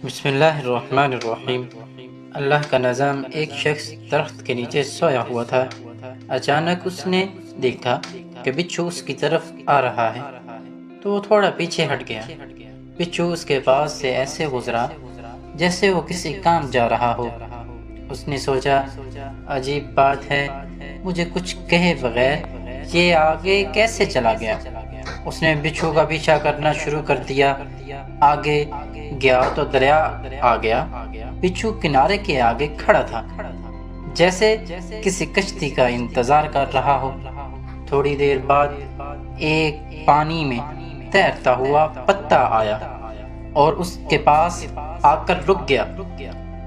بسم اللہ الرحمن الرحیم۔ اللہ کا نظام، ایک شخص درخت کے نیچے سویا ہوا تھا۔ اچانک اس نے دیکھا کہ بچھو اس کی طرف آ رہا ہے، تو وہ تھوڑا پیچھے ہٹ گیا۔ بچھو اس کے پاس سے ایسے گزرا جیسے وہ کسی کام جا رہا ہو۔ اس نے سوچا، عجیب بات ہے، مجھے کچھ کہے بغیر یہ آگے کیسے چلا گیا؟ اس نے بچھو کا پیچھا کرنا شروع کر دیا۔ آگے گیا تو دریا آ گیا۔ بچھو کنارے کے آگے کھڑا تھا، جیسے کسی کشتی کا انتظار کر رہا ہو۔ تھوڑی دیر بعد ایک پانی میں تیرتا ہوا پتا آیا اور اس کے پاس آ کر رک گیا۔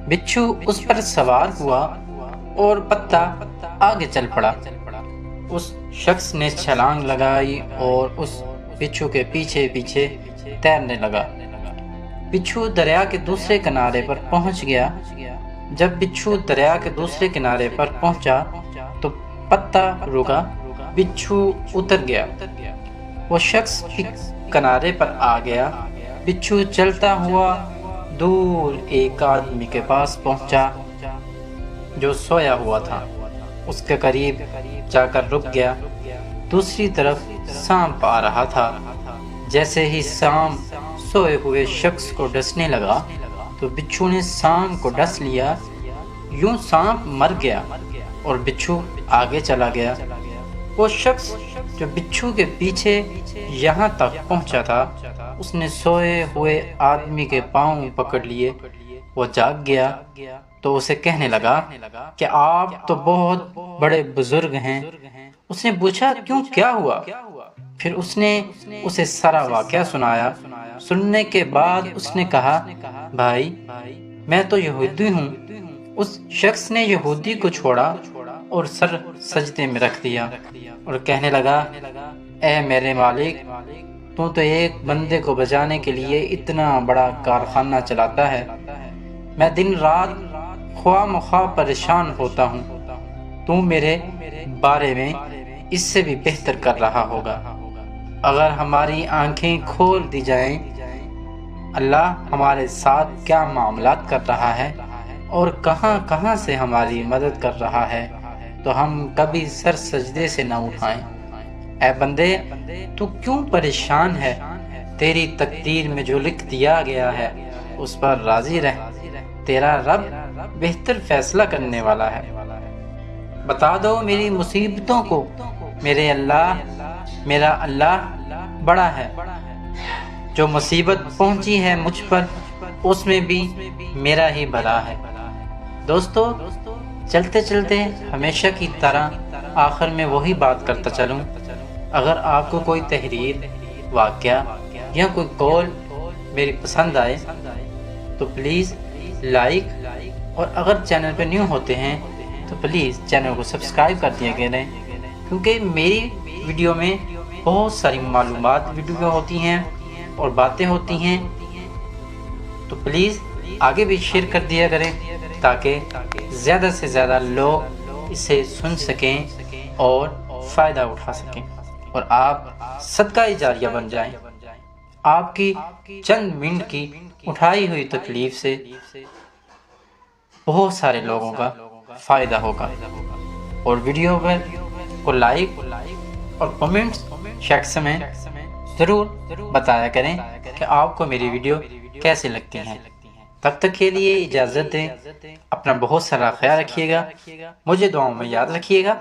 بچھو اس پر سوار ہوا اور پتا آگے چل پڑا۔ اس شخص نے چھلانگ لگائی اور اس بچھو کے پیچھے پیچھے تیرنے لگا۔ بچھو دریا کے دوسرے کنارے پر پہنچ گیا۔ جب بچھو دریا کے دوسرے کنارے پر پہنچا تو پتا رکا، بچھو اتر گیا۔ وہ شخص کنارے پر آ گیا۔ بچھو چلتا ہوا دور ایک آدمی کے پاس پہنچا جو سویا ہوا تھا۔ اس کے قریب جا کر رک گیا۔ دوسری طرف سانپ آ رہا تھا۔ جیسے ہی سانپ سوئے ہوئے شخص کو ڈسنے لگا تو بچھو نے سانپ کو ڈس لیا۔ یوں سانپ مر گیا اور بچھو آگے چلا گیا۔ وہ شخص جو بچھو کے پیچھے یہاں تک پہنچا تھا، اس نے سوئے ہوئے آدمی کے پاؤں پکڑ لیے۔ وہ جاگ گیا تو اسے کہنے لگا کہ آپ تو بہت بڑے بزرگ ہیں۔ اس نے پوچھا، کیوں، کیا ہوا؟ پھر اس نے اسے سارا واقعہ سنایا۔ سننے کے بعد اس نے کہا، بھائی، میں تو یہودی ہوں۔ اس شخص نے یہودی کو چھوڑا اور سر سجدے میں رکھ دیا اور کہنے لگا، اے میرے مالک، تو ایک بندے کو بچانے کے لیے اتنا بڑا کارخانہ چلاتا ہے۔ میں دن رات خواہ مخواہ پریشان ہوتا ہوں۔ تو میرے بارے میں اس سے بھی بہتر کر رہا ہوگا۔ اگر ہماری آنکھیں کھول دی جائیں، اللہ ہمارے ساتھ کیا معاملات کر رہا ہے اور کہاں کہاں سے ہماری مدد کر رہا ہے، تو ہم کبھی سر سجدے سے نہ اٹھائیں۔ اے بندے، تو کیوں پریشان ہے؟ تیری تقدیر میں جو لکھ دیا گیا ہے اس پر راضی رہ۔ تیرا رب بہتر فیصلہ کرنے والا ہے۔ بتا دو میری مصیبتوں کو، میرا اللہ بڑا ہے۔ جو مصیبت پہنچی ہے مجھ پر، اس میں بھی میرا ہی بھلا ہے۔ دوستو، چلتے چلتے ہمیشہ کی طرح آخر میں وہی بات کرتا چلوں۔ اگر آپ کو کوئی تحریر، واقعہ یا کوئی قول میری پسند آئے تو پلیز لائک، اور اگر چینل پہ نیو ہوتے ہیں تو پلیز چینل کو سبسکرائب کر دیا کریں، کیونکہ میری ویڈیو میں بہت ساری معلومات ویڈیو ہوتی ہیں اور باتیں ہوتی ہیں، تو پلیز آگے بھی شیئر کر دیا کریں تاکہ زیادہ سے زیادہ لوگ اسے سن سکیں اور فائدہ اٹھا سکیں اور آپ صدقہ جاریہ بن جائیں۔ آپ کی چند منٹ کی اٹھائی ہوئی تکلیف سے بہت سارے لوگوں کا فائدہ ہوگا۔ اور ویڈیو کو لائک اور کمنٹس سیکشن میں ضرور بتایا کریں کہ آپ کو میری ویڈیو کیسے لگتی ہیں۔ تب تک کے لیے اجازت دیں۔ اپنا بہت سارا خیال رکھیے گا، مجھے دعاؤں میں یاد رکھیے گا۔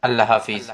اللہ حافظ۔